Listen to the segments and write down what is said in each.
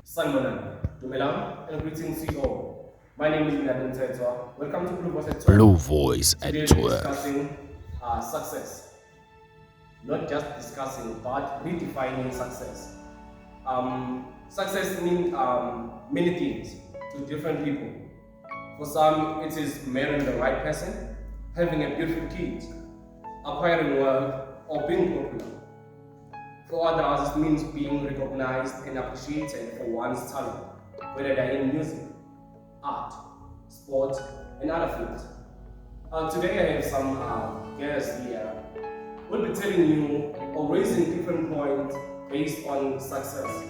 Sanbonan, Dumelang, and greetings to you all. My name is Nadine Tetwa. Welcome to Blue Voice at Blue 12. Voice at Today we're 12. discussing success. Not just discussing, but redefining success. Success means many things to different people. For some, it is marrying the right person, having a beautiful kid, acquiring wealth, or being popular. For others, it means being recognized and appreciated for one's talent, whether they're in music, art, sport, and other fields. Today, I have some guests here who will be telling you or raising different points based on success.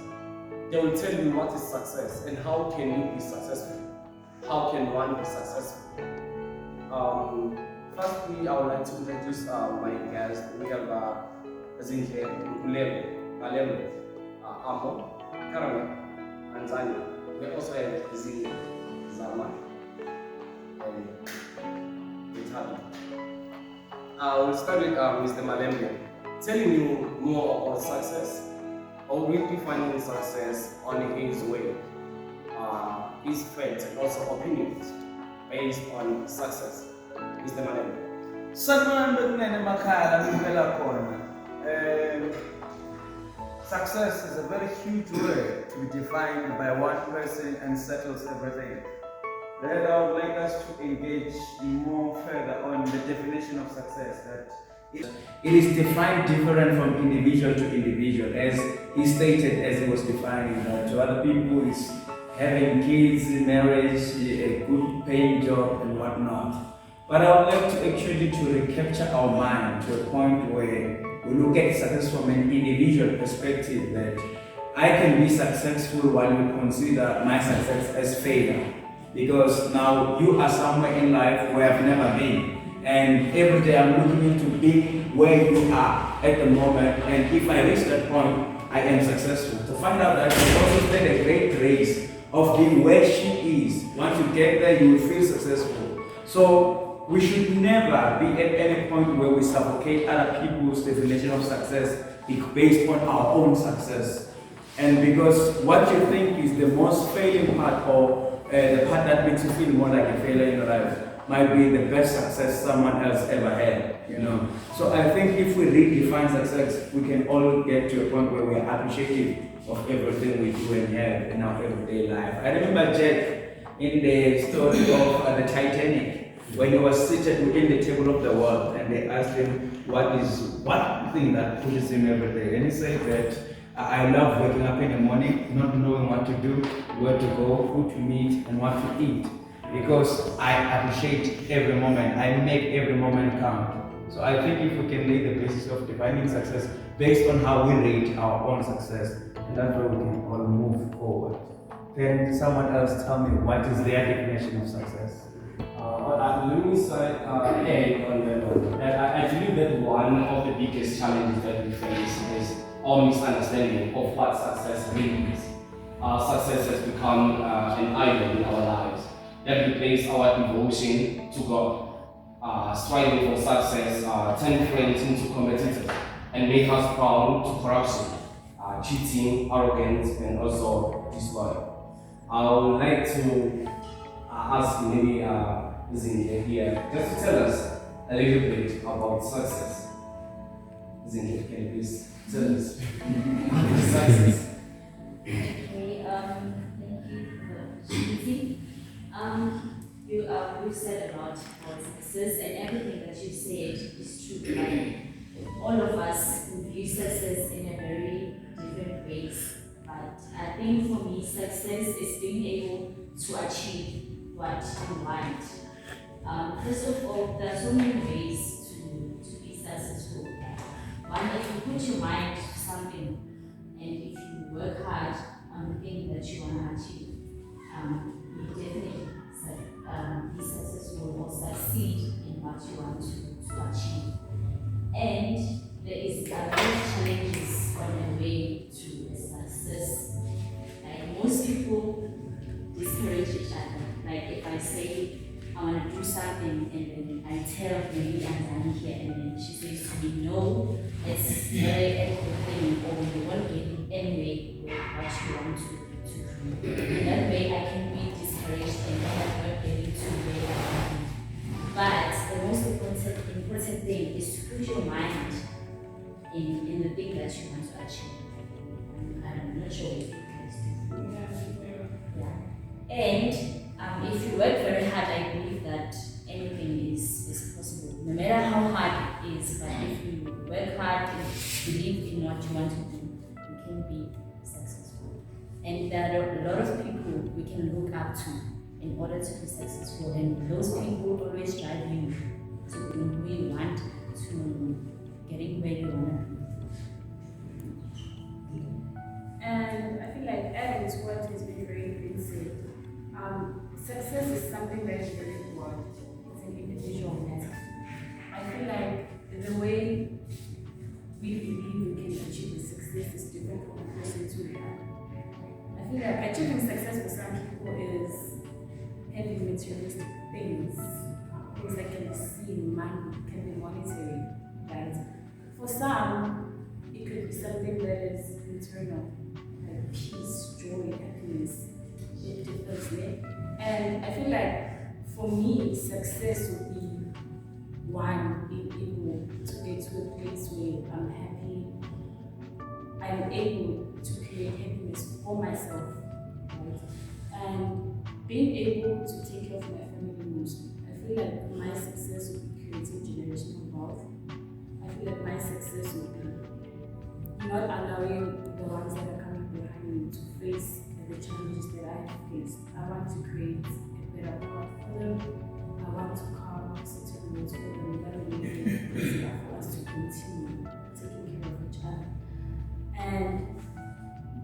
They will tell you what is success and how can you be successful. How can one be successful? Firstly, I would like to introduce my guests. We have Zinhle Nkulelo, Malemo, Amo, Karame, and Zanya. We also have Zini, Zama, and Itali. We'll start with Mr. Malembe, telling you more about success, or redefining success on his way, his faith, and also opinions based on success. Mr. Malembe. Sanibona bekunene emakhaya ngivela khona. Success is a very huge word to be defined by one person and settles everything. Then I would like us to engage more further on the definition of success. That it is defined different from individual to individual, as he stated as he was defining that to other people is having kids, marriage, a good paying job and whatnot. But I would like to actually to recapture our mind to a point where we look at success from an individual perspective, that I can be successful while you consider my success as failure. Because now you are somewhere in life where I've never been. And every day I'm looking into being where you are at the moment. And if I reach that point, I am successful. To find out that she also spent a great race of being where she is. Once you get there, you will feel successful. So we should never be at any point where we suffocate other people's definition of success based on our own success. And because what you think is the most failing part, or the part that makes you feel more like a failure in your life, might be the best success someone else ever had. So I think if we redefine success, we can all get to a point where we are appreciative of everything we do and have in our everyday life. I remember Jack in the story of the Titanic, when he was seated within the table of the world, and they asked him what thing that pushes him every day, and he said that I love waking up in the morning, not knowing what to do, where to go, who to meet, and what to eat, because I appreciate every moment. I make every moment count. So I think if we can lay the basis of defining success based on how we rate our own success, and that way we can all move forward. Can someone else tell me what is their definition of success? Let me say, add on that one. I believe that one of the biggest challenges that we face is our misunderstanding of what success really is. Success has become an idol in our lives that replaces our devotion to God. Striving for success turn friends into competitors and make us prone to corruption, cheating, arrogance, and also disloyal. I would like to ask maybe Zinhle here just to tell us a little bit about success. Zinhle, can you please tell us about success? Okay, thank you for the opportunity. You said a lot about success, and everything that you said is true. Like, all of us view success in a very different ways. But I think for me, success is being able to achieve what you want. First of all, there are so many ways to be successful. One, if you put your mind to something, and if you work hard on the thing that you want to achieve, you definitely be successful or succeed in what you want to achieve. And there is a lot of challenges on the way to success. Like, most people discourage each other. Like, if I say I want to do something, and then I tell maybe I'm done here, and then she says to me, no, it's very ethical thing, or you won't get it anyway with what you want to to grow. And that way I can be discouraged and end up not getting to where I want. But the most important thing is to put your mind in the thing that you want to achieve. I'm not sure if you guys do. Yeah. And if you work very hard, I believe that anything is possible. No matter how hard it is, but if you work hard and believe in what you want to do, you can be successful. And there are a lot of people we can look up to in order to be successful. And those people always drive you to who you want, to getting where you want to be. And I feel like adding to what has been very said, success is something that is very broad. It's an individual matter. I feel like the way we believe we can achieve success is different from person to the other. I feel like achieving success for some people is having materialistic things that can be seen, money, can be monetary, right? For some, it could be something that is internal, like peace, joy, happiness. It differs there. And I feel like for me, success would be one, being able to get to a place where I'm happy. I'm able to create happiness for myself, right? And being able to take care of my family mostly. I feel like my success would be creating generational wealth. I feel like my success would be not allowing the ones that are coming behind me to face the challenges that I have faced. I want to create a better path for them. I want to carve certain roads for them that will make it easier for us to continue taking care of each other. And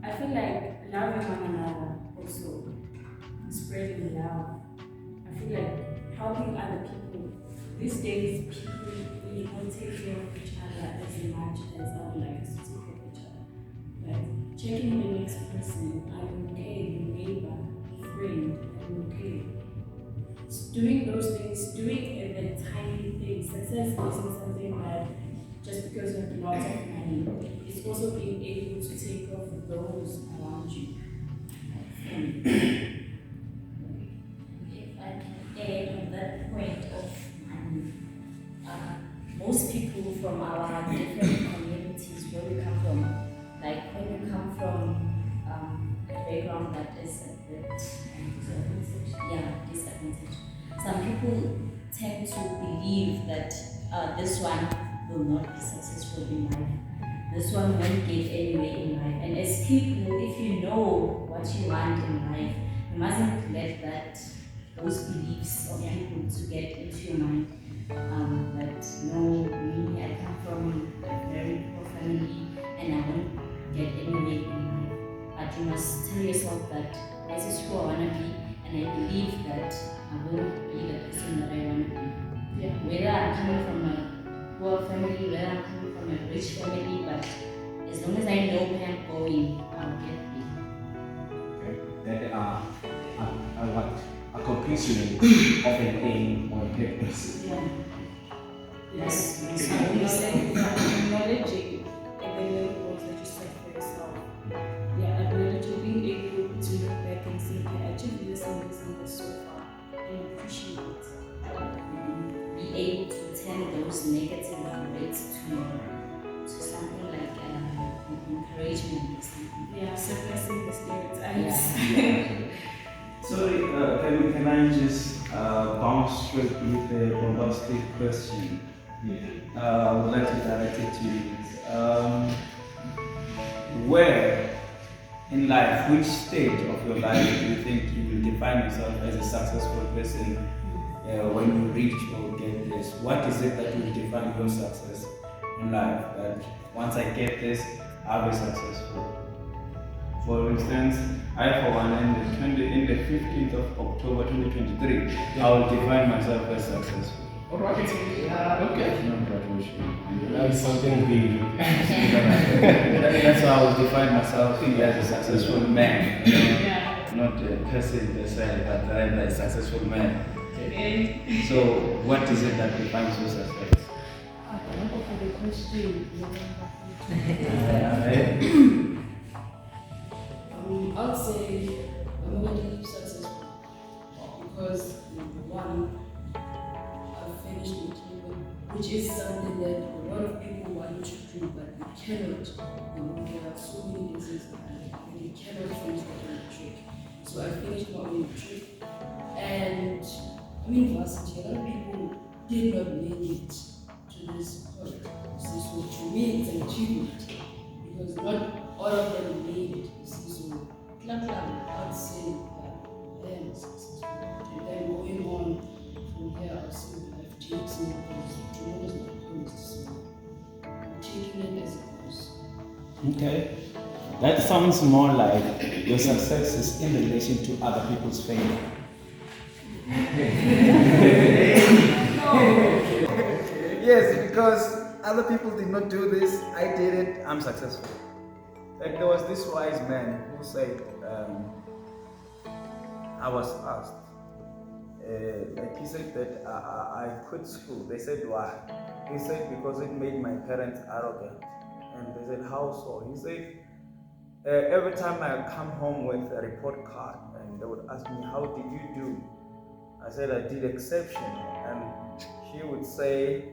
I feel like loving one another also, spreading love. I feel like helping other people. These days, people really don't take care of each other as much as I would like us to take care of each other. Like checking the next person, are you okay? Your neighbor, friend, are you okay? Doing those things, doing the tiny things. Success isn't something that just because you have lots of money, it's also being able to take care of those around you. If I can add on that point of money, most people from our different communities where we come from, like when you come from a background that is a bit disadvantaged. Some people tend to believe that this one will not be successful in life. This one won't get anywhere in life. And as people, if you know what you want in life, you mustn't let those beliefs of people to get into your mind. That no, me, I come from a very poor family and I won't get anywhere in life. But you must tell yourself that this is who I want to be, and I believe that I will be the person that I want to be. Yeah. Whether I'm coming from a poor family, whether I'm coming from a rich family, but as long as I know where I'm going, I'll get there. That I want accomplishment of an aim or a purpose. Yeah. Yes. Acknowledging and the little goals that you set for yourself. Yeah, acknowledging, being able to look back and say, okay, I achieved this and this and this so far, and appreciate it. Be able to turn those negative words to something like encouragement or something. Yeah, suppressing the stereotypes. Yeah. Sorry, can I just bounce straight with the bombastic question? I would like to direct it to you. Where in life, which stage of your life do you think you will define yourself as a successful person when you reach or get this? What is it that will define your success in life? That once I get this, I'll be successful. For instance, I for one, in the 15th of October 2023, I will define myself as successful. Alright. Okay. Not graduation. That is something big. That's how I will define myself as a successful man. Yeah. Not a person per se, but rather a successful man. Okay. So, what is it that defines your success? I don't know for the question. I would say I'm already successful because number one, I've finished my treatment, which is something that a lot of people want to do, but they cannot. There are so many diseases and they cannot finish their own matric. So I finished my own matric, and I'm in varsity. A lot of people did not make it to this point. So to me, it's an achievement because not all of them made it. So clap, I would say that I am successful. And then going on from here, I'll see what life takes me because tomorrow is not promised. So I'm taking it as it goes. Okay. That sounds more like your success is in relation to other people's failure. Yes, because other people did not do this, I did it, I'm successful. Like there was this wise man who said, I was asked, like he said that I quit school. They said why? He said because it made my parents arrogant. And they said how so? He said every time I come home with a report card and they would ask me how did you do? I said I did exceptional. And she would say,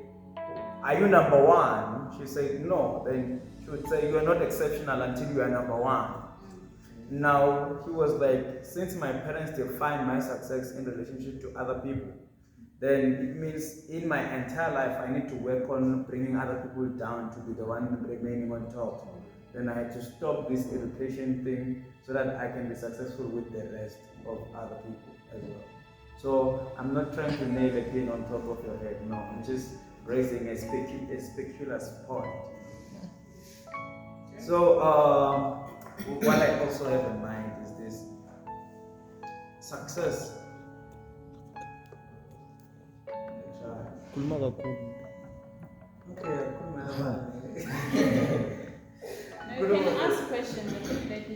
are you number one? She said no. Then she would say you are not exceptional until you are number one. Now he was like, since my parents define my success in relationship to other people, then it means in my entire life I need to work on bringing other people down to be the one remaining on top. Then I had to stop this education thing so that I can be successful with the rest of other people as well. So I'm not trying to nail a pin on top of your head, no, I'm just raising a speculous point. So what I also have in mind is this success. Okay, Now you can ask questions, but don't let me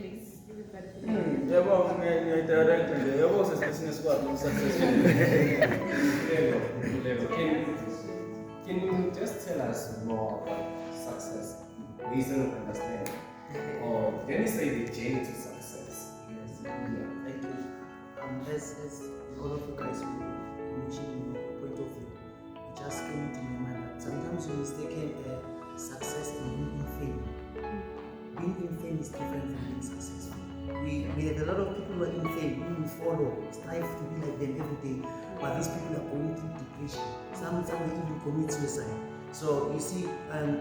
Can you just tell us more about success, reason of understanding, or can you say the journey to success? Yes. Yeah. Thank you. As all of you guys mentioned your point of view, it just came to my mind that sometimes we mistake success and being in fame. Being in fame is different from being successful. We have a lot of people who are in fame, who we follow, strive to be like them every day, but these people are going through depression. Some may even commit suicide. So you see,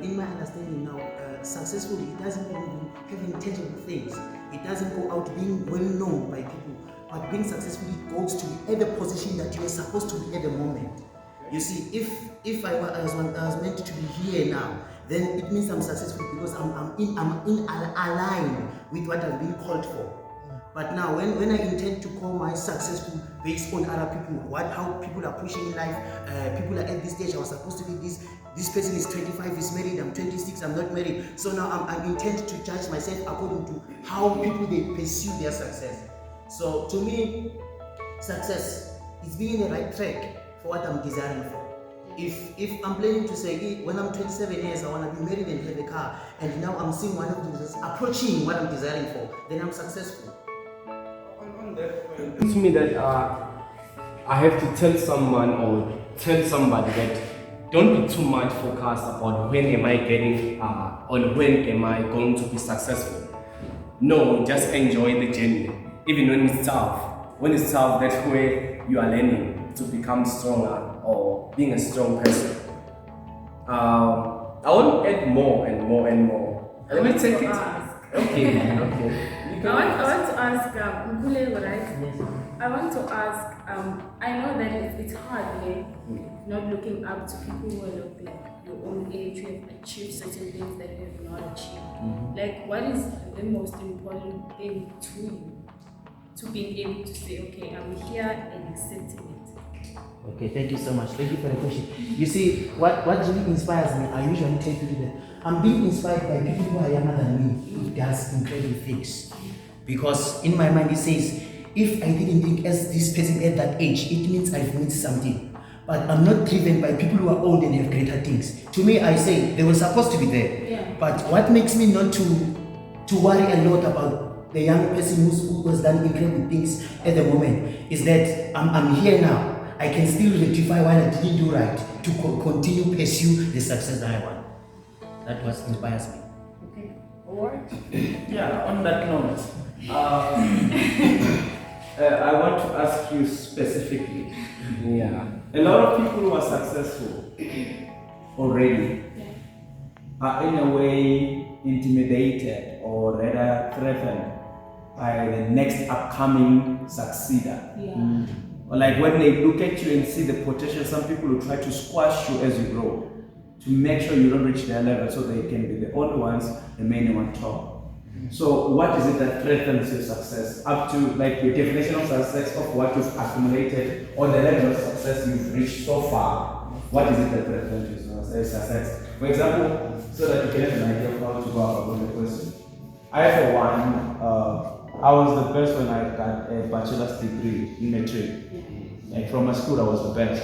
in my understanding now, successfully, it doesn't even have intangible things. It doesn't go out being well known by people, but being successfully goes to be at the position that you are supposed to be at the moment. You see, if I was meant to be here now, then it means I'm successful because I'm in align with what I've been called for. But now when I intend to call my successful based on other people, how people are pushing in life, people are at this stage, I was supposed to be this person is 25, is married, I'm 26, I'm not married. So now I'm intent to judge myself according to how people they pursue their success. So to me, success is being in the right track for what I'm desiring for. If I'm planning to say, when I'm 27 years, I want to be married and have a car, and now I'm seeing one of those approaching what I'm desiring for, then I'm successful. On that point, it seems to me that I have to tell someone or tell somebody that don't be too much focused about when am I getting or when am I going to be successful. No, just enjoy the journey, even when it's tough. When it's tough, that's where you are learning to become stronger or being a strong person. I want to add more and more and more. Let me take it. Okay. I want to ask Nkule, right? I want to ask, I know that it's hard, like, not looking up to people who are like your own age, who have achieved certain things that you have not achieved. Like, what is the most important thing to you to being able to say, okay, I'm here and accepting it? Okay, thank you so much. Thank you for the question. You see, what really inspires me, I usually tell people that I'm being inspired by people who are younger than me, who does incredible things. Because in my mind it says, if I didn't think as this person at that age, it means I've missed something. But I'm not driven by people who are old and have greater things. To me, I say they were supposed to be there. Yeah. But what makes me not to worry a lot about the young person who has done incredible things at the moment is that I'm here now. I can still rectify what I didn't do right to continue pursue the success that I want. That's what inspires me. Okay. Or Yeah, on that note, I want to ask you specifically. Yeah. A lot of people who are successful already are in a way intimidated or rather threatened by the next upcoming succeeder. Yeah. Or like when they look at you and see the potential, some people will try to squash you as you grow to make sure you don't reach their level so they can be the only ones, the main on top. So what is it that threatens your success? Up to like your definition of success of what you've accumulated or the level of success you've reached so far. What is it that threatens your success? For example, so that you can have an idea of how to go about the question. I for one, I was the best when I got a bachelor's degree in metric. Like from my school, I was the best.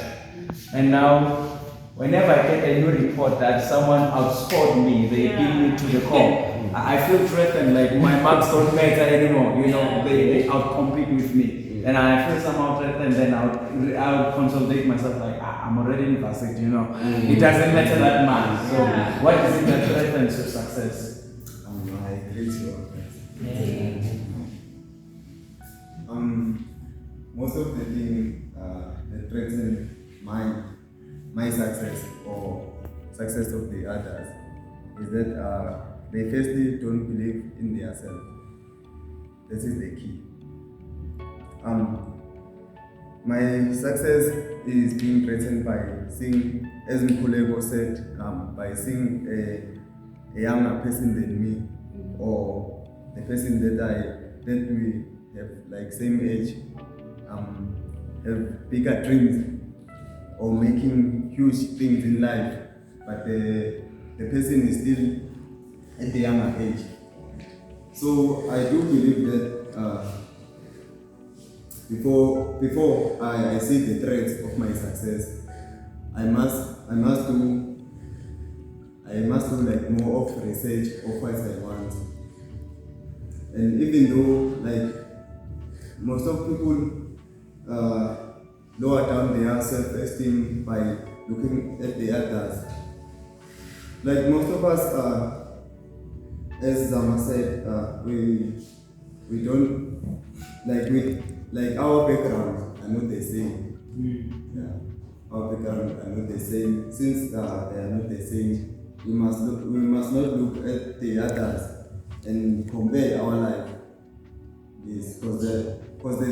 And now, whenever I get a new report that someone outscored me, they beat me to the core. I feel threatened, like my marks don't matter anymore, you know, they outcompete with me. And I feel somehow threatened, then I'll consolidate myself like, I'm already in varsity, you know. It doesn't matter that much. So what is it that threatens your success? I agree to your most of the thing that threaten my success or success of the others is that they firstly don't believe in themselves. This is the key. My success is being threatened by seeing, as Mkulego said, by seeing a younger person than me, or the person that we have like same age, have bigger dreams or making huge things in life, but the person is still at the younger age. So I do believe that before I see the threats of my success, I must do like more of research of what I want. And even though like most of people lower down their self-esteem by looking at the others, like most of us, as Zama said, we don't like our background are not the same. Yeah, our background are not the same. Since they are not the same, we must not look at the others and compare our life. Yes, because the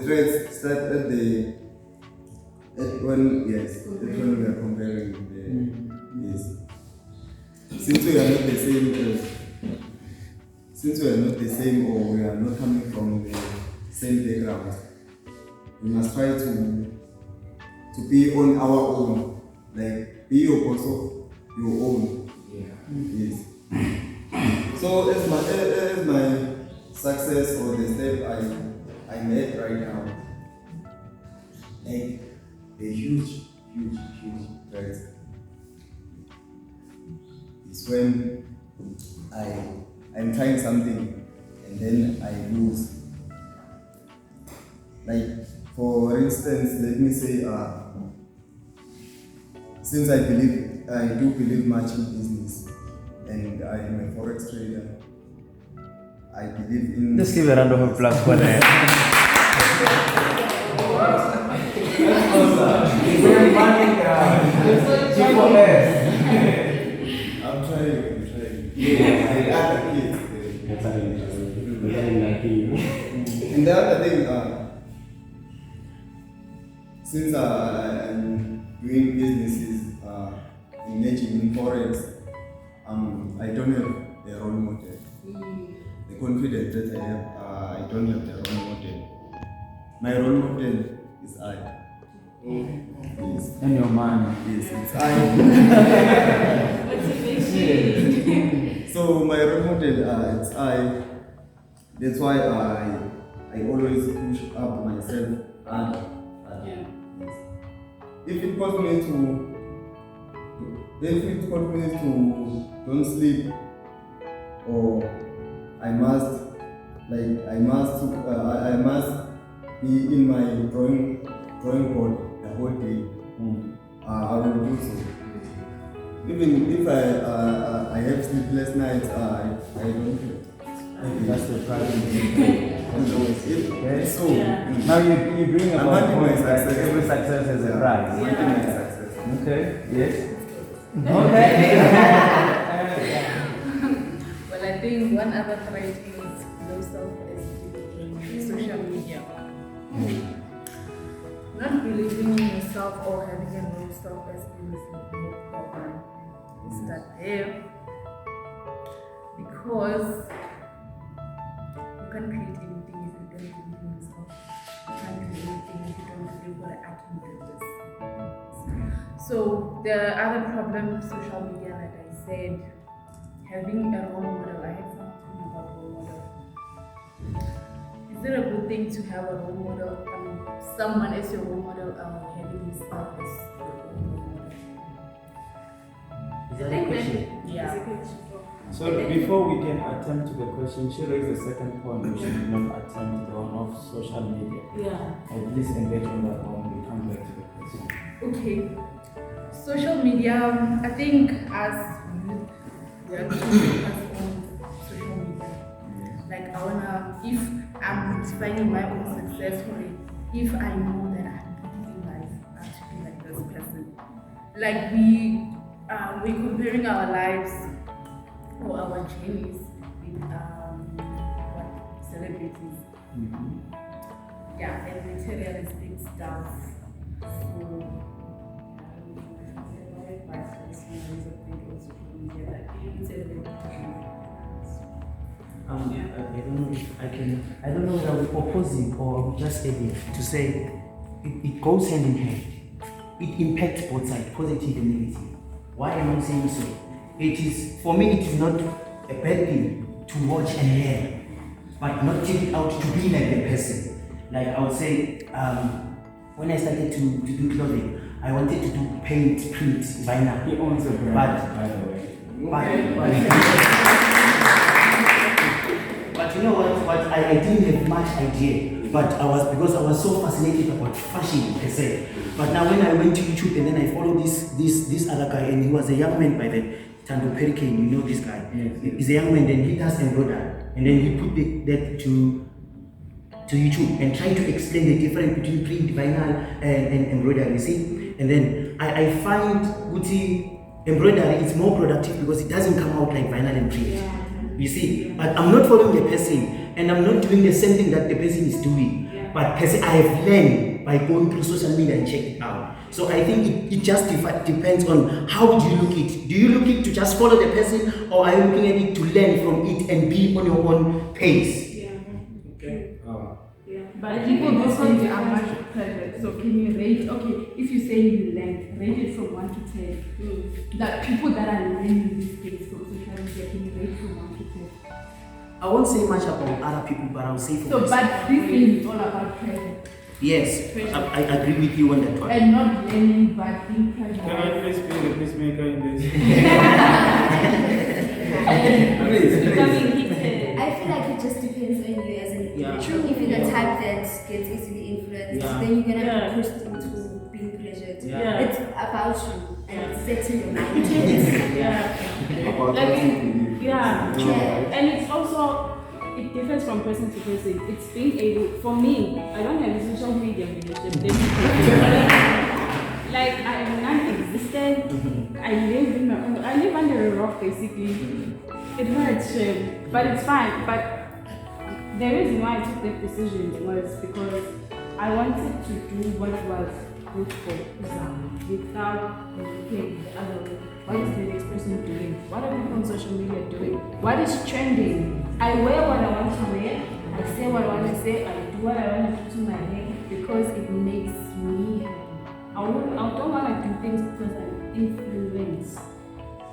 threats start at when we are comparing the yes. Since we are not the same or we are not coming from the same background, we must try to be on our own, like be your boss of your own. Yeah. Yes. So as my success or the step I made right now, like the huge threat is when I'm trying something and then I lose. Like for instance, let me say, since I do believe much in business, and I am a forex trader, I believe in. Let's give a round of applause for that. That's awesome. We're money I'm trying. Yeah, the other kids. And the other thing, since I'm doing businesses, engaging in forex, I don't have a role model. The confidence that I have, I don't have a role model. My role model is I. Yes. And your man. Yes, it's I. So my role model, it's I. That's why I always push up myself and if it causes me to don't sleep, or I must like I must be in my drawing board the whole day. I will do so. Even if I have sleepless nights, I don't do it. That's the problem. It's so. Now you bring I'm about hunting my points that success. every success has a price. I'm hunting my success. Okay. Yes. Well, I think one other trait is low self-esteem in social media. Not believing in yourself or having a low self-esteem is no problem. You start there because you can't create anything if you don't believe in yourself. You can't create anything if you don't believe what I can do this. So the other problem with social media, like I said, having a role model. I had something about role model. Is it a good thing to have a role model? Someone as your role model, having yourself as your role model. Is that a question? Yeah. So before we can attempt to the question, she raised the second point. We should not attempt the one of social media. Yeah. Please engage on that one. We come back to the question. Okay. Social media, I think as youth, we are focus on social media. Like if I'm defining my own success for it, if I know that I'm living life, I have to be like this person. Like we're comparing our lives or our journeys with celebrities. Yeah, and materialistic stuff. So I don't know whether we're opposing or we're just adding to say it goes hand in hand. It impacts both sides, positive and negative. Why am I saying so? It is, for me, it is not a bad thing to watch and learn, but not take it out to be like the person. Like I would say, when I started to do clothing, I wanted to do paint, print, vinyl. He owns a brand, by the way. But you know what I didn't have much idea, but because I was so fascinated about fashion per se. But now when I went to YouTube and then I followed this other guy, and he was a young man by then, Tando Perikane, you know this guy. Yes. He's a young man, then he does embroidery, and then he put that to YouTube and try to explain the difference between print, vinyl, and embroidery, you see? And then I find Gucci embroidery is more productive because it doesn't come out like vinyl and print. Yeah. You see? But I'm not following the person and I'm not doing the same thing that the person is doing. Yeah. But person I have learned by going through social media and check it out. So I think it just depends on how do you look at it. Do you look at it to just follow the person, or are you looking at it to learn from it and be on your own pace? Yeah. Okay. But people also are much pressure. So can you rate? Okay, if you say you learned, rate it from 1 to 10. That people that are learning these things from social media, can you rate from 1 to 10? I won't say much about other people, but I'll say for So, myself. but this thing is all about pressure. Yes, I agree with you on that one. And not learning, but being pressured. Can I please be the peacemaker in this? Becoming heated. I feel like it just depends on you as an individual. If you're the type that gets easily influenced, then you're gonna be pushed into being pressured. Yeah. It's about you and setting your mind. And it's also, it differs from person to person. It's being able, for me, I don't have a social media relationship. Like, I am non-existent. I live under a rock, basically. It hurts, but it's fine. But the reason why I took that decision was because I wanted to do what was good for Islam without looking the other way. What is the next person doing? What are people on social media doing? What is trending? I wear what I want to wear. I say what I want to say. I do what I want to do to my hair because it makes me happy. I don't want to do things because I'm influenced.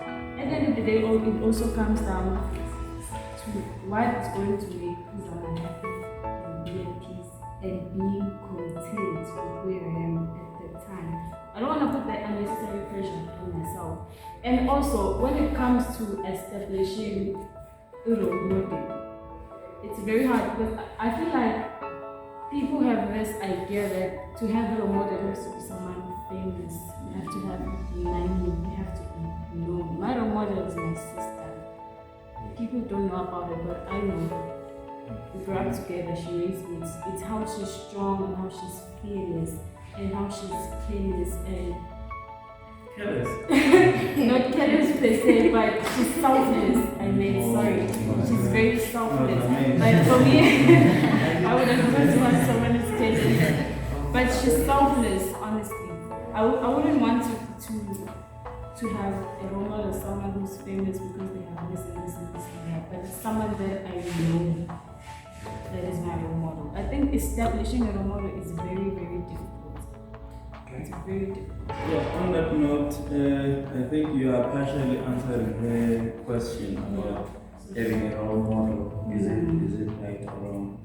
At the end of the day, it also comes down to what's going to make Islam happy and be at peace and be content with where I am at that time. I don't want to put that unnecessary pressure on myself. And also, when it comes to establishing a role model, it's very hard because I feel like people have this idea that to have a role model, it has to be someone famous. You have to have money. You have to be known. My role model is my sister. People don't know about her, but I know her. We grew up together. She raised me. It's how she's strong and how she's fearless and how she's careless and Careless. not careless per se, but she's selfless. I mean, sorry, she's very selfless. But for me, I would have preferred to want someone who's careless. But she's selfless, honestly. I wouldn't want to have a role model, someone who's famous because they have this and this and this and that. But it's someone that I know that is my role model. I think establishing a role model is very, very difficult. It's very difficult. Yeah, on that note, I think you are partially answering the question about having a role model. Is it right or wrong?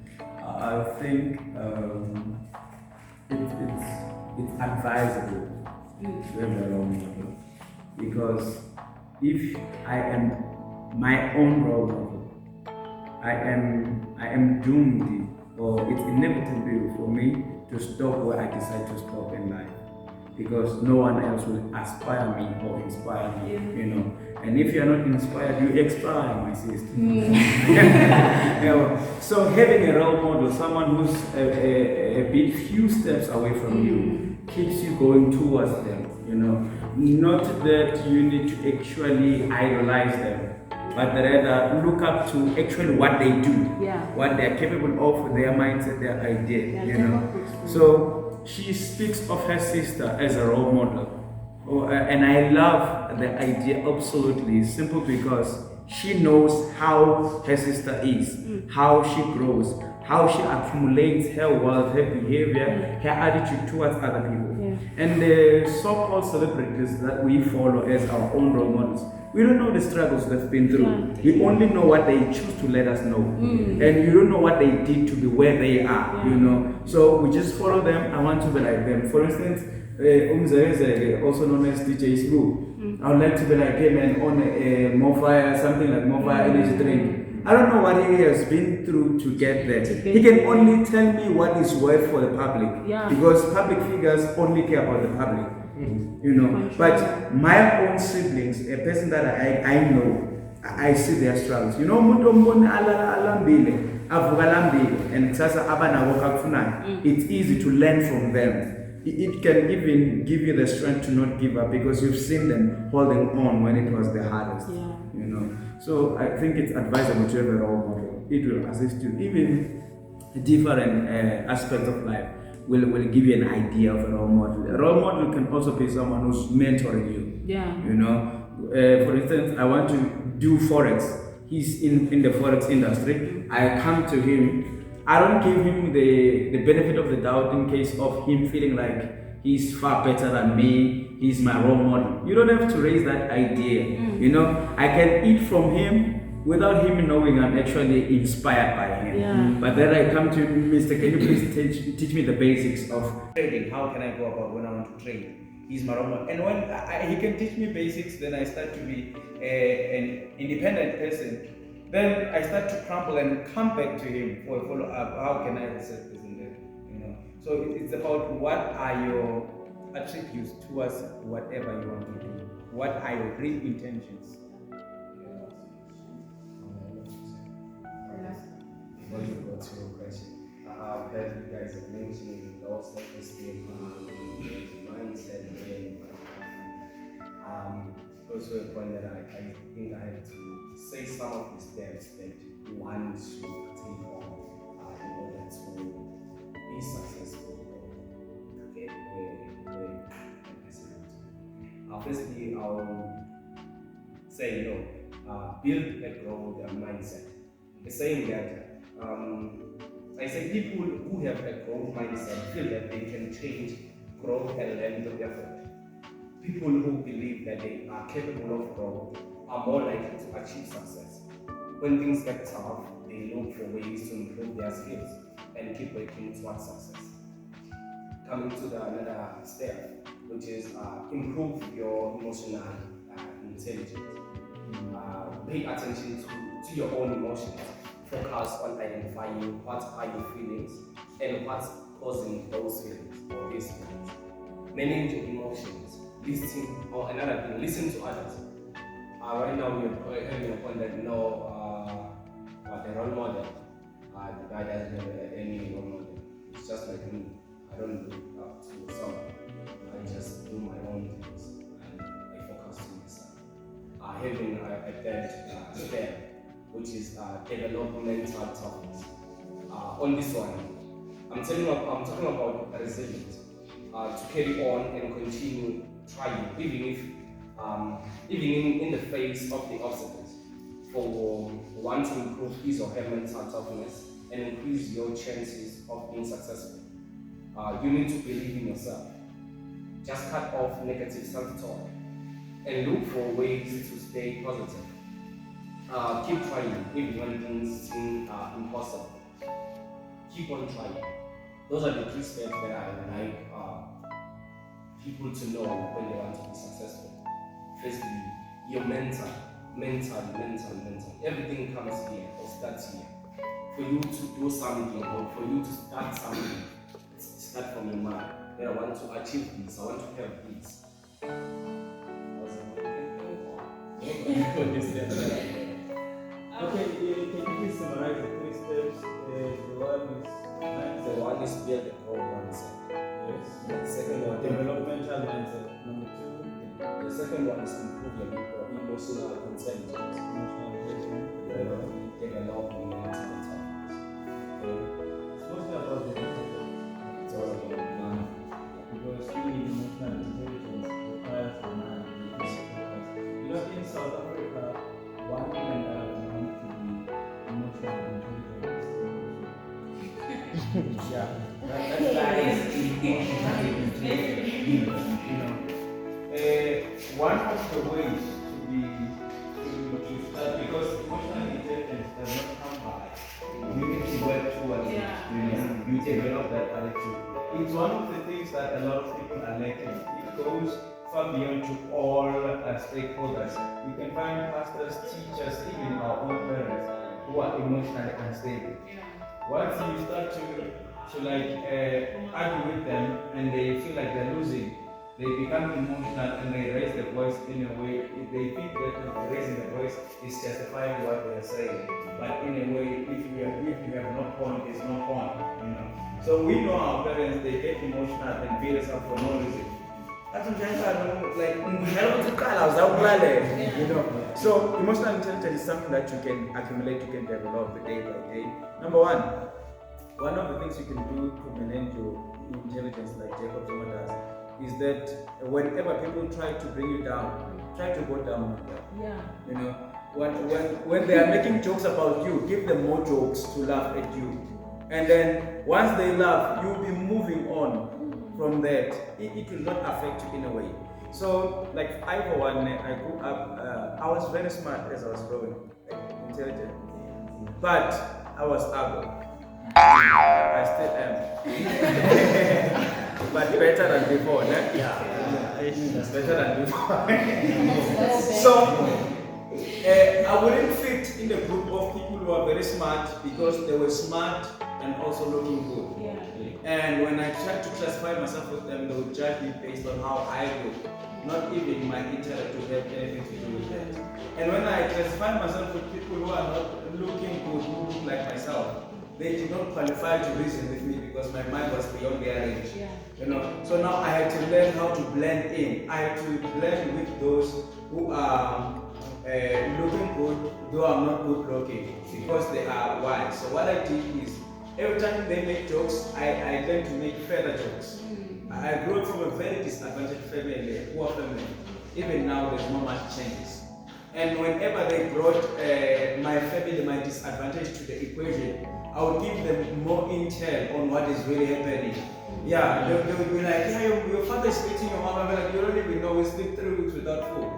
I think it's advisable to have a role model, because if I am my own role model, I am doomed, or it's inevitable for me to stop where I decide to stop in life, because no one else will aspire me or inspire me, you know. And if you are not inspired, you expire, my sister. So having a role model, someone who's a bit few steps away from you, keeps you going towards them, you know. Not that you need to actually idolize them, but rather look up to actually what they do, what they are capable of, their mindset, their idea, you know. So she speaks of her sister as a role model. And I love the idea absolutely, simple because she knows how her sister is, how she grows, how she accumulates her wealth, her behavior, her attitude towards other people. And the so-called celebrities that we follow as our own role models, we don't know the struggles they've been through. We only know what they choose to let us know. And you don't know what they did to be where they are, you know. So we just follow them. I want to be like them. For instance, also known as DJ Smooth. I would like to be like him and own a Mofire, something like Mofire energy drink. I don't know what he has been through to get there. He can only tell me what is worth for the public, because public figures only care about the public, you know. But my own siblings, a person that I know, I see their struggles. You know, it's easy to learn from them. It can even give you the strength to not give up, because you've seen them holding on when it was the hardest, you know. So I think it's advisable to have a role model. It will assist you. Even different aspects of life will give you an idea of a role model. A role model can also be someone who's mentoring you. You know, for instance, I want to do Forex. He's in the Forex industry. I come to him. I don't give him the benefit of the doubt in case of him feeling like he's far better than me, he's my role model. You don't have to raise that idea, you know. I can eat from him without him knowing I'm actually inspired by him. But then I come to him, Mr. Can you please teach me the basics of trading? How can I go about when I want to trade? He's my role model. And when he can teach me basics, then I start to be an independent person. Then I start to crumble and come back to him for a follow-up. How can I reset this and that? You know. So it's about what are your attributes towards whatever you want to do. What are your real intentions? Before you go to your question, that you guys are mentioning low self-esteem, mindset, and also a point that I think I have to say some of the steps that one should take on in order to be successful or get where you firstly, I'll say, build a growth mindset. Saying that, I say people who have a growth mindset feel that they can change, grow, and learn to effort. People who believe that they are capable of growth are more likely to achieve success. When things get tough, they look for ways to improve their skills and keep working towards success. Coming to the another step, which is improve your emotional intelligence. Pay attention to your own emotions. focus on identifying what are your feelings and what's causing those feelings or these feelings. Manage your emotions. Another thing, listen to others. Right now we're having a point that the role model. I doesn't have any role model. It's just like me. I don't look up to someone. I just do my own things and I focus on myself. Having a third step, which is developmental toughness. On this one, I'm talking about resilience. To carry on and continue trying, even in the face of the obstacles, for one to improve his or her mental toughness and increase your chances of being successful. You need to believe in yourself. Just cut off negative self-talk and look for ways to stay positive. Keep trying even when things seem impossible. Keep on trying. Those are the 3 steps that I would like people to know when they want to be successful. Firstly, your mental. Everything comes here or starts here. For you to do something or for you to start something, start from your mind. That I want to achieve this, I want to have this. Okay, can you please summarize the 3 steps? The one is build a core mindset. Yes. The second one, developmental mindset. Number 2. The second one is improve your emotional intelligence. Develop mental toughness. It's mostly about the mental. It's all about because really emotional intelligence requires the mind to be focused. You know, in South Africa, one mentality to be emotional intelligence. Yeah, that is emotional intelligence. You know, one of the ways to start, because emotional intelligence does not come by. You need to work towards it. You develop that attitude. It's one of the things that a lot of people are lacking. It goes far beyond to all stakeholders. You can find pastors, teachers, even our own parents who are emotionally unstable. Once you start to argue with them and they feel like they're losing, they become emotional and they raise their voice in a way. They think that raising the voice is justifying what they are saying. But in a way, if you have no point, it's no point. You know. So we know our parents, they get emotional and beat us up for no reason. You know. So emotional intelligence is something that you can accumulate, you can develop day by day. Number one of the things you can do to manage your intelligence, like Jacob Zuma does, is that whenever people try to bring you down, try to go down with them. Yeah. You know, when they are making jokes about you, give them more jokes to laugh at you. And then once they laugh, you'll be moving on from that. It will not affect you in a way. So, like I for one, I grew up, I was very smart as I was growing, like intelligent. But I was ugly. I still am. But better than before, né? Yeah. Better than before. So, I wouldn't fit in the group of people who are very smart because they were smart and also looking good. Yeah. And when I tried to classify myself with them, they would judge me based on how I look, not even my intellect to have anything to do with that. And when I classify myself with people who are not looking good, who look like myself, they did not qualify to reason with me because my mind was beyond their range. Yeah. You know. So now I had to learn how to blend in. I had to blend with those who are looking good, though I'm not good looking, because they are wise. So what I did is, every time they make jokes, I learned to make further jokes. I grew up from a very disadvantaged family, poor family. Even now, there's not much changes. And whenever they brought my family, my disadvantage to the equation, I would give them more intel on what is really happening. Yeah, they would be like, yeah, your father is beating your mom. I'm like, you don't even know, we sleep 3 weeks without food.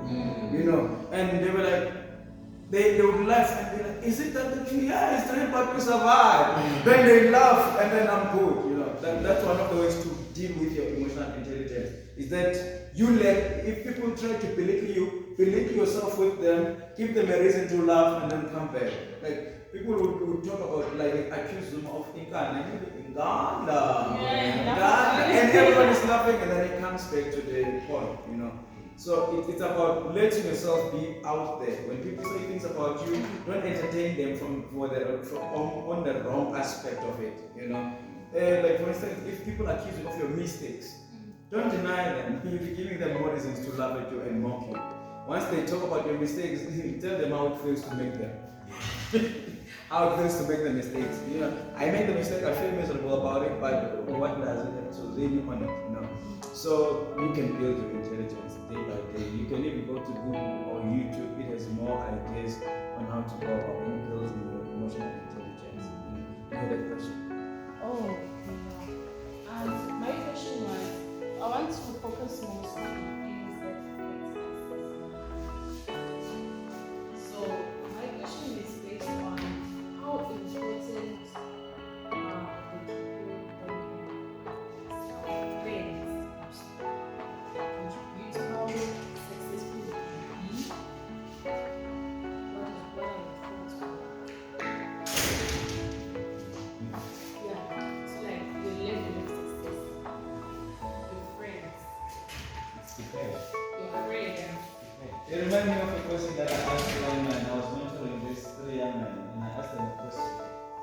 You know, and they were like, they would laugh and be like, is it that the thing? Yeah, it's 3 but we survive. Then they laugh and then I'm good. You know, that's one of the ways to deal with your emotional intelligence. Is that you if people try to belittle you, belittle yourself with them, give them a reason to laugh and then come back. Like, people would talk about like accuse them of Ghana, Yeah, and everyone is laughing, and then it comes back to the point, you know. So it's about letting yourself be out there. When people say things about you, don't entertain them on the wrong aspect of it, you know. Like for instance, if people accuse you of your mistakes, don't deny them. You'll be giving them more reasons to laugh at you and mock you. Once they talk about your mistakes, tell them how it feels to make them. How it feels to make the mistakes. You know, I made the mistake, I feel miserable about it, but what does it have to leave on it? You know? So you can build your intelligence day by day. You can even go to Google or YouTube. It has more ideas on how to go about building your emotional intelligence. You had a question? Oh, yeah. And my question was, I want to focus mostly on things that affect us. So my question is based on how important the people that friends contribute to how successful you can be. What are your thoughts on that? Yeah, so like your level of success, your friends, your friends. It reminds me of a question that I asked one man. I was mentoring these 3 young men, and I asked them a question.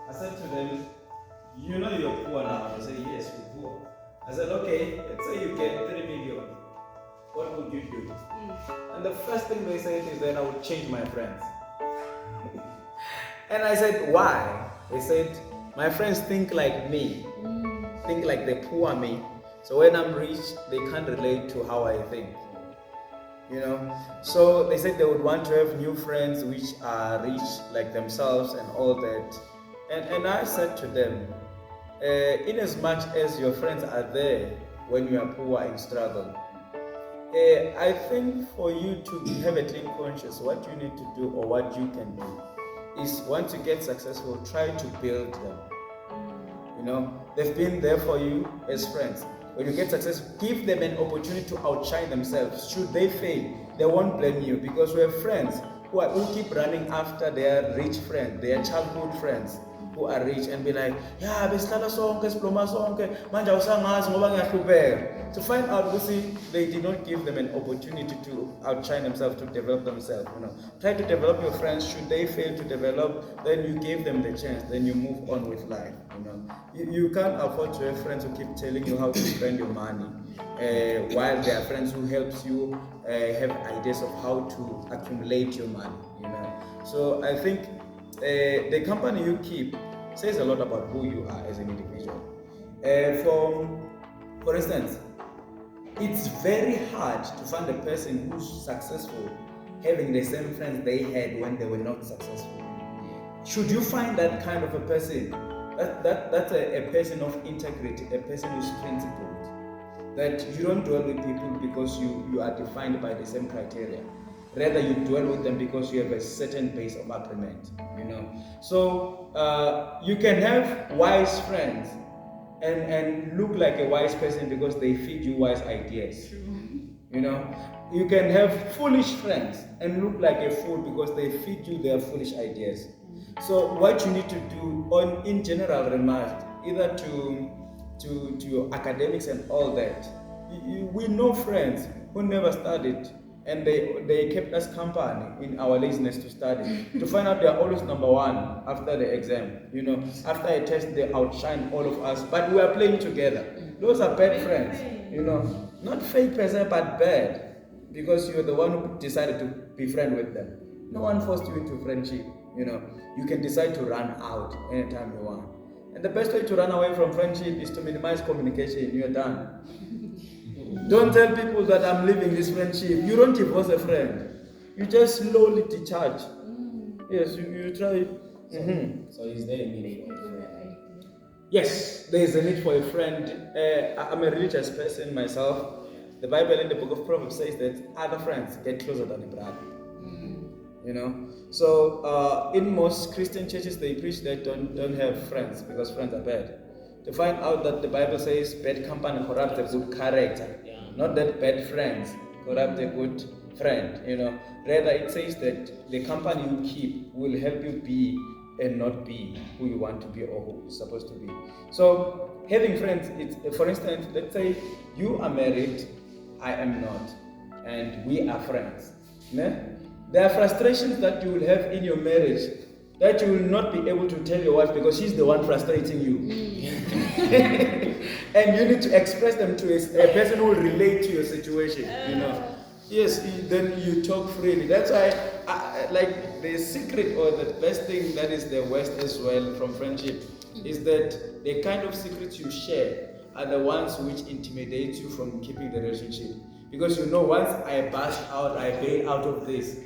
I said to them, you know you're poor now. They said, yes, we're poor. I said, okay, let's say you get 3 million. What would you do? And the first thing they said is that I would change my friends. And I said, why? They said, my friends think like me, think like the poor me. So when I'm rich, they can't relate to how I think. You know, so they said they would want to have new friends which are rich like themselves and all that. And I said to them, in as much as your friends are there when you are poor and struggle, I think for you to have a clean conscience, what you need to do or what you can do is once you get successful, try to build them. You know, they've been there for you as friends. When you get success, give them an opportunity to outshine themselves. Should they fail, they won't blame you because we have friends who keep running after their rich friends, their childhood friends who are rich and be like, yeah, besihlala sonke, sibloma sonke, manje awusangazi ngoba ngiyahlupheka. To find out, you see, they did not give them an opportunity to outshine themselves, to develop themselves. You know, try to develop your friends. Should they fail to develop, then you give them the chance. Then you move on with life. You know, you can't afford to have friends who keep telling you how to spend your money, while there are friends who helps you have ideas of how to accumulate your money. You know, so I think the company you keep says a lot about who you are as an individual. For instance, it's very hard to find a person who's successful having the same friends they had when they were not successful. Should you find that kind of a person, that's a person of integrity, a person who's principled, that you don't dwell with people because you are defined by the same criteria. Rather, you dwell with them because you have a certain base of agreement, you know. So you can have wise friends and look like a wise person because they feed you wise ideas. You know, you can have foolish friends and look like a fool because they feed you their foolish ideas. So what you need to do in general remarks, either to your academics and all that, we know friends who never studied and they kept us company in our laziness to study. To find out they are always number one after the exam. You know, after a test they outshine all of us, but we are playing together. Those are bad friends. You know, not fake per se, but bad, because you're the one who decided to be friend with them. No one forced you into friendship. You know, you can decide to run out anytime you want. And the best way to run away from friendship is to minimize communication. You're done. Don't tell people that I'm leaving this friendship. You don't divorce a friend. You just slowly discharge. Yes, you try. So is there a need for a friend? Yes, there is a need for a friend. I'm a religious person myself. The Bible in the book of Proverbs says that other friends get closer than a brother. You know, so in most Christian churches they preach that don't have friends because friends are bad. To find out that the Bible says bad company corrupts a good character, not that bad friends corrupt a good friend. You know, rather it says that the company you keep will help you be and not be who you want to be or who you're supposed to be. So having friends, for instance, let's say you are married, I am not, and we are friends. Ne? There are frustrations that you will have in your marriage that you will not be able to tell your wife because she's the one frustrating you. And you need to express them to a person who will relate to your situation, you know. Yes, then you talk freely. That's why, like, the secret or the best thing that is the worst as well from friendship is that the kind of secrets you share are the ones which intimidate you from keeping the relationship. Because you know, once I burst out, I bail out of this,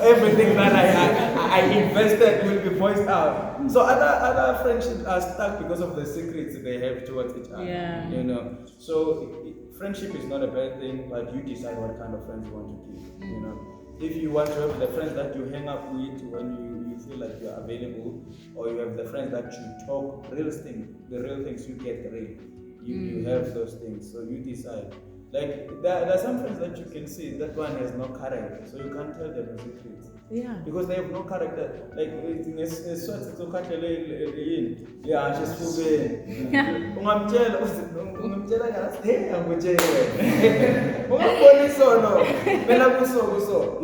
everything that I invested will be voiced out. So other friendships are stuck because of the secrets they have towards each other. Yeah. You know, so friendship is not a bad thing, but you decide what kind of friends you want to keep. You know, if you want to have the friends that you hang up with when you feel like you are available, or you have the friends that you talk the real things you get real. You have those things, so you decide. Like, there are some friends that you can see that one has no character, so you can't tell them the secrets. Yeah. Because they have no character. Like, it's so yeah, she's stupid. You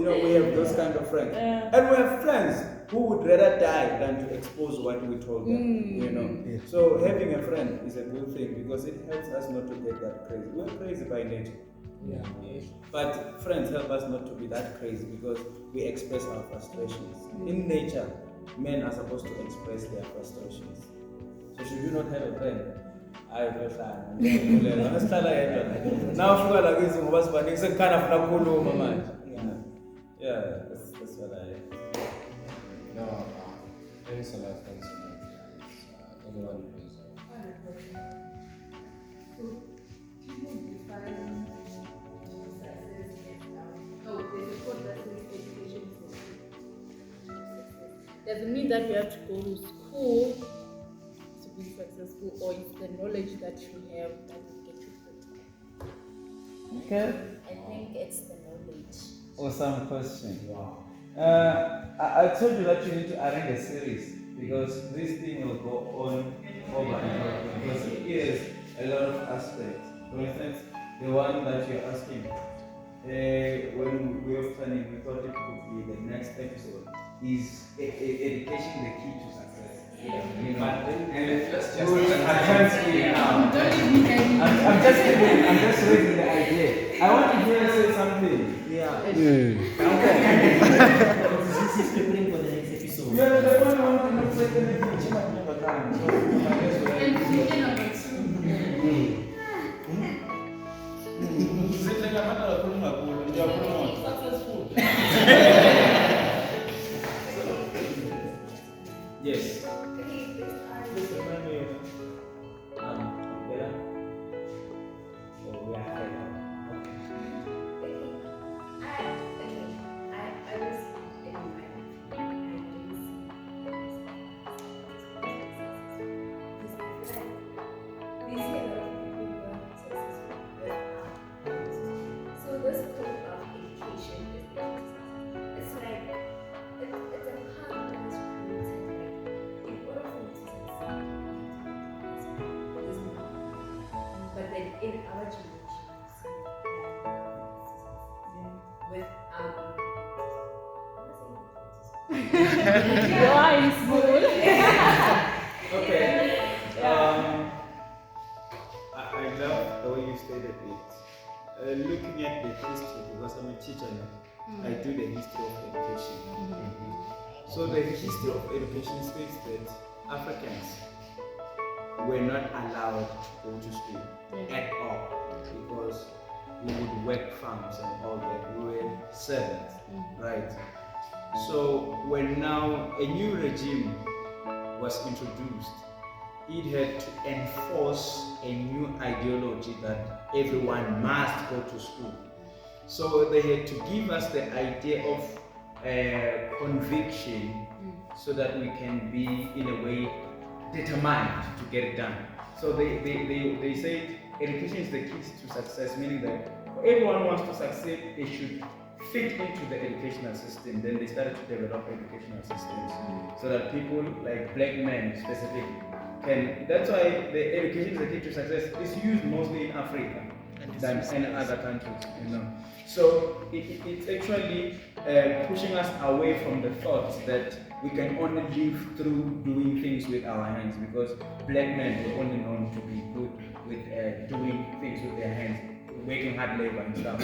know, we have those kind of friends. And we have friends who would rather die than to expose what we told them. You know. So having a friend is a good thing because it helps us not to get that crazy. We're crazy by nature. Yeah. But friends help us not to be that crazy because we express our frustrations. In nature, men are supposed to express their frustrations. So should you not have a friend? I will yeah, that's what I. No, thanks a lot. Anyone please. Doesn't mean that we have to go to school to be successful, or it's the knowledge that you have that will get you there. Okay. I think it's the knowledge. Awesome question. Wow. I told you that you need to arrange a series because this thing will go on over and over because it is a lot of aspects. For instance, the one that you're asking, when we were planning, we thought it could be the next episode. Is education the key to success? Yeah. You know, and I'm just raising the idea. I want to hear you say something. Yeah. Okay. This is preparing for the next episode. Yeah, the one I want to know is the teaching of never time. Yes. Please remind me Bella. So we are here now. In our generation, with Why in school? Okay. I love the way you stated it. Looking at the history, because I'm a teacher now, I do the history of education. So the history of education states that Africans were not allowed to go to school at all because we would work farms and all that. We were servants, right? So when now a new regime was introduced, it had to enforce a new ideology that everyone must go to school. So they had to give us the idea of conviction so that we can be in a way determined to get it done. So they said education is the key to success, meaning that everyone wants to succeed, they should fit into the educational system, then they started to develop educational systems so that people like black men specifically can. That's why the education is the key to success is used mostly in Africa than in other countries, you know. So it's actually pushing us away from the thoughts that we can only live through doing things with our hands, because black men were only known to be good with doing things with their hands, making hard labor and stuff.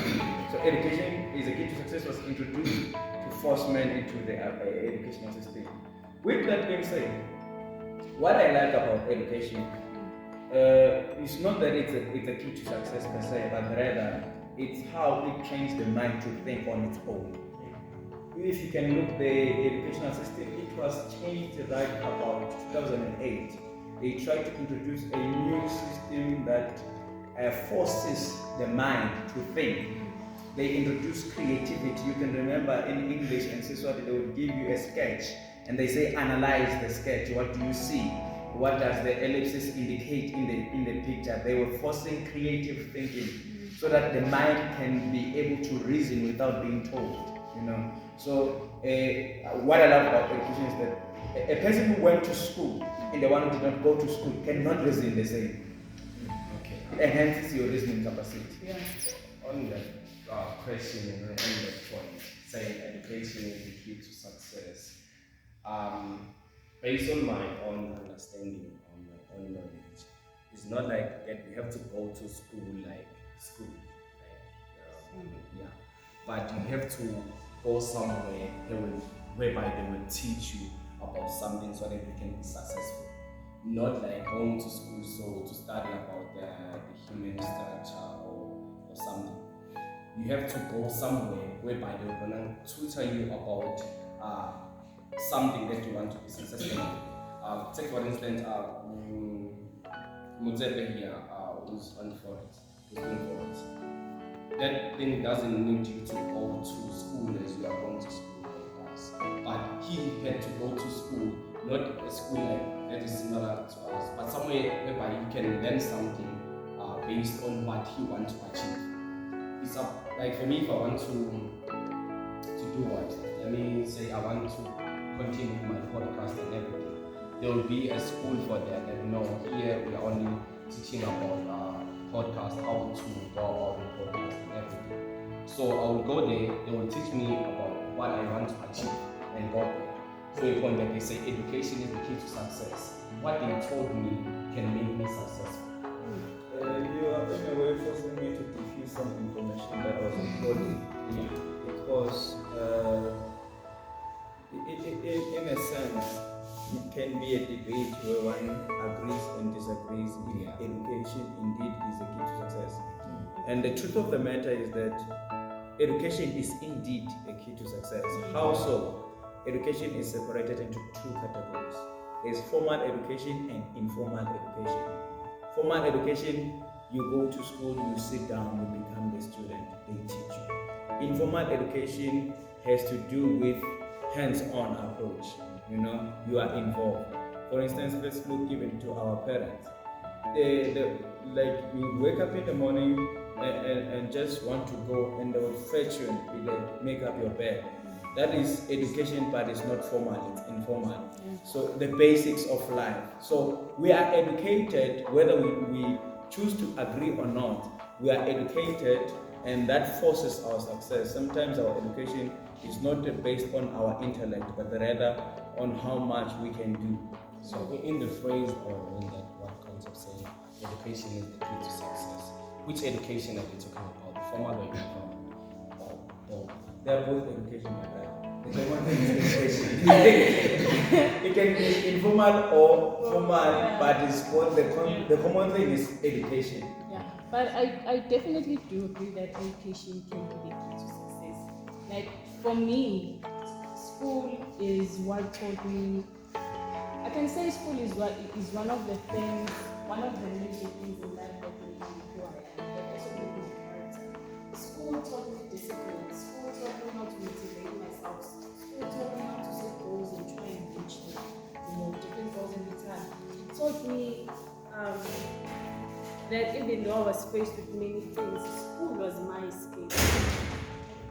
So education is a key to success was introduced to force men into the educational system. With that being said, what I like about education it's not that it's a key to success per se, but rather it's how it trains the mind to think on its own. If you can look the educational system, it was changed right about 2008. They tried to introduce a new system that forces the mind to think. They introduced creativity. You can remember in English and Siswati, they would give you a sketch and they say analyze the sketch. What do you see? What does the ellipsis indicate in the picture? They were forcing creative thinking so that the mind can be able to reason without being told, you know. So what I love about education is that a person who went to school and the one who did not go to school cannot reason the same. Okay. It enhances your reasoning capacity. Yeah. On that question and on that point, saying education is the key to success. Based on my own understanding, on my own knowledge, it's not like that we have to go to school like yeah, but you have to go somewhere whereby they will teach you about something so that you can be successful. Not like going to school so to study about the human structure or something. You have to go somewhere whereby they're gonna tutor you about something that you want to be successful in. Take for instance, Mutsepe here, who's on Forex, who's doing Forex. That thing doesn't need you to go to school as you are going to school like us. But he had to go to school, not a school like that is similar to us, but somewhere whereby you can learn something based on what he wants to achieve. It's up, like for me, if I want to do what? Let me say I want to continue my podcast and everything. There will be a school for that, and no, here we are only teaching about podcast, how to go about the podcast and everything. So I will go there, they will teach me about what I want to achieve and go there. So a point that they say education is the key to success. What they told me can make me successful. You are in a way forcing me to diffuse some information that was important, because in a sense, it can be a debate where one agrees and disagrees if education indeed is the key to success. And the truth of the matter is that education is indeed a key to success. How so? Education is separated into two categories. There's formal education and informal education. Formal education, you go to school, you sit down, you become the student, they teach you. Informal education has to do with hands-on approach. You know, you are involved. For instance, let's look even to our parents. Like you wake up in the morning and just want to go, and they will fetch you and be like, make up your bed. That is education, but it's not formal, it's informal. So the basics of life. So we are educated, whether we choose to agree or not, we are educated, and that forces our success. Sometimes our education is not based on our intellect, but rather on how much we can do. So in the phrase or in that one concept saying education is the key to success, which education are you talking about? The formal or informal? Or they are both education, my guy. It can be informal or formal, but it's called the common thing is education. Yeah, but I definitely do agree that education can be the key to success. Like for me, school is what taught me. I can say school is one of the things, one of the major things in life that made me who I am. But also made me character. School taught me discipline. School taught me how to motivate myself. School taught me how to set goals and try and reach them. Different goals in the time. It taught me that even though I was faced with many things, school was my escape.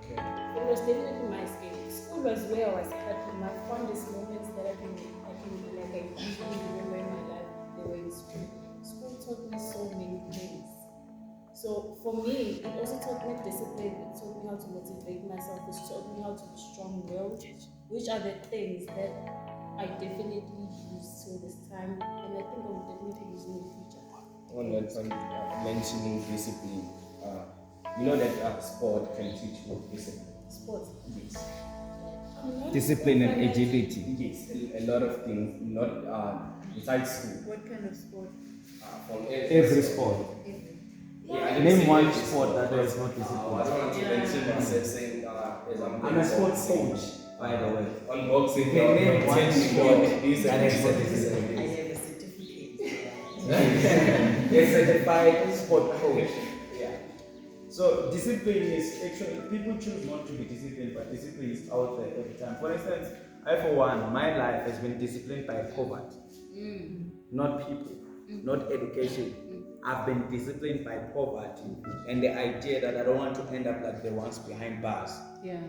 okay. For it was definitely my escape. School was where I was happy. My fondest moments that I can usually remember in my life, they were in school. School taught me so many things. So for me, it also taught me discipline. It taught me how to motivate myself. It taught me how to be strong-willed, which are the things that I definitely use till this time, and I think I will definitely use in the future. On that point, mentioning discipline, you know that sport can teach you discipline. Sports. Yes. Discipline and agility. Yes, a lot of things, not besides school. What kind of sport? From Every sport. Yeah, I didn't Name say one every sport that is not What I disciplined. wanted to mention was saying, I'm a sports coach, by the way. on boxing, Okay, name one sport these that are is not I disciplined. have a certificate. A certified sport coach. Yeah. So discipline is actually, people choose not to be disciplined, but discipline is out there every time. For instance, I for one, my life has been disciplined by poverty, not people, not education. I've been disciplined by poverty and the idea that I don't want to end up like the ones behind bars. Yeah.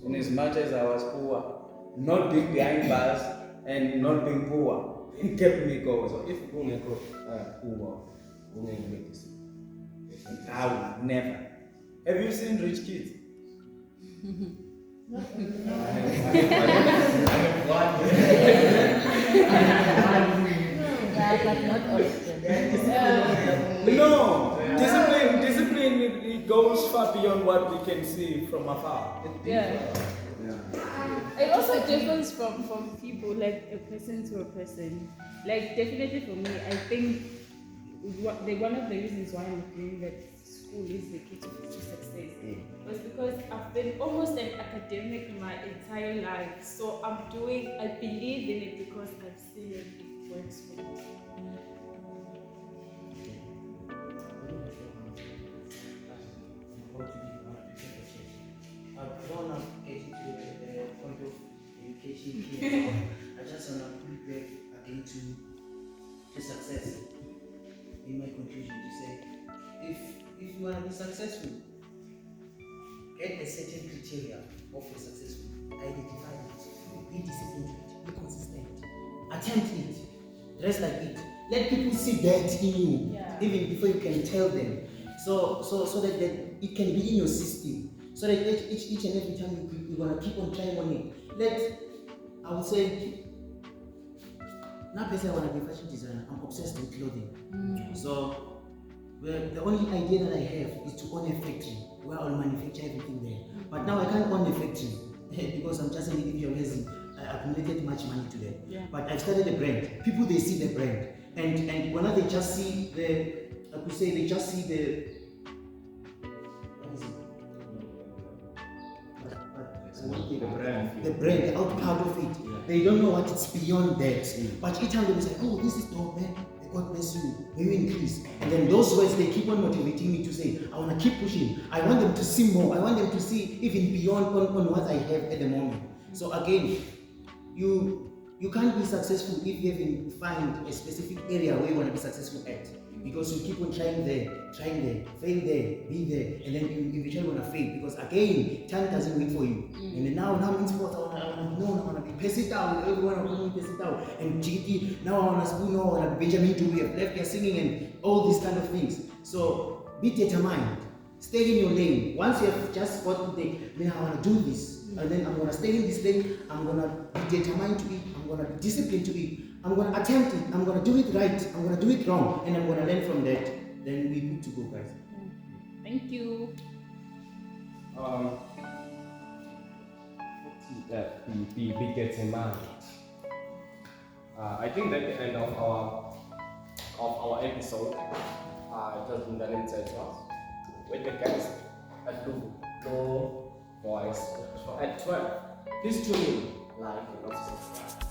In as much as I was poor, not being behind bars and not being poor, it kept me going. So if you go poor, I would never. Have you seen rich kids? But not all of them. No, discipline it goes far beyond what we can see from afar. Yeah. It also differs from people, like a person to a person. Like definitely for me, I think one of the reasons why I'm doing that school is the key to success was because I've been almost an academic my entire life. So I believe in it because I've seen it works for me. I've grown up attitude at the point of education here. I just want to put back again to success. In my conclusion, to say, if you want to be successful, get a certain criteria of a successful, identify it, be disciplined to it, be consistent, attempt it, dress like it. Let people see that in you, even before you can tell them. So that it can be in your system. So that each and every time you're gonna keep on trying on it. I would say, now person I wanna be a fashion designer, I'm obsessed with clothing. So the only idea that I have is to own a factory where I'll manufacture everything there. But now I can't own a factory because I'm just an individual who I accumulated much money to that. Yeah. But I've started a brand. People they see the brand. And when they just see they just see the the brand, the out part of it. Yeah. They don't know what it's beyond that. But each time they say, oh, this is dope, man. God bless you. May you increase. And then those words, they keep on motivating me to say, I want to keep pushing. I want them to see more. I want them to see even beyond on what I have at the moment. So again, you can't be successful if you haven't find a specific area where you want to be successful at. Because you keep on trying there, fail there, be there, and then you eventually want to fail. Because again, time doesn't wait for you. And then now I'm in sports, I want to be pass it out, everyone will call me pass it out. And GT, now I want to spoon, now I want to be Benjamin to we have left here singing and all these kind of things. So be determined, stay in your lane. Once you have just got the then I want to do this. And then I'm going to stay in this lane, I'm going to be determined to it, I'm going to be disciplined to it. I'm going to attempt it, I'm going to do it right, I'm going to do it wrong, and I'm going to learn from that. Then we good to go, guys. Thank you. Be determined. I think that's the end of our episode. It has been done in to us with the guys at Low Voice at 12. Please tune in, like, and also subscribe.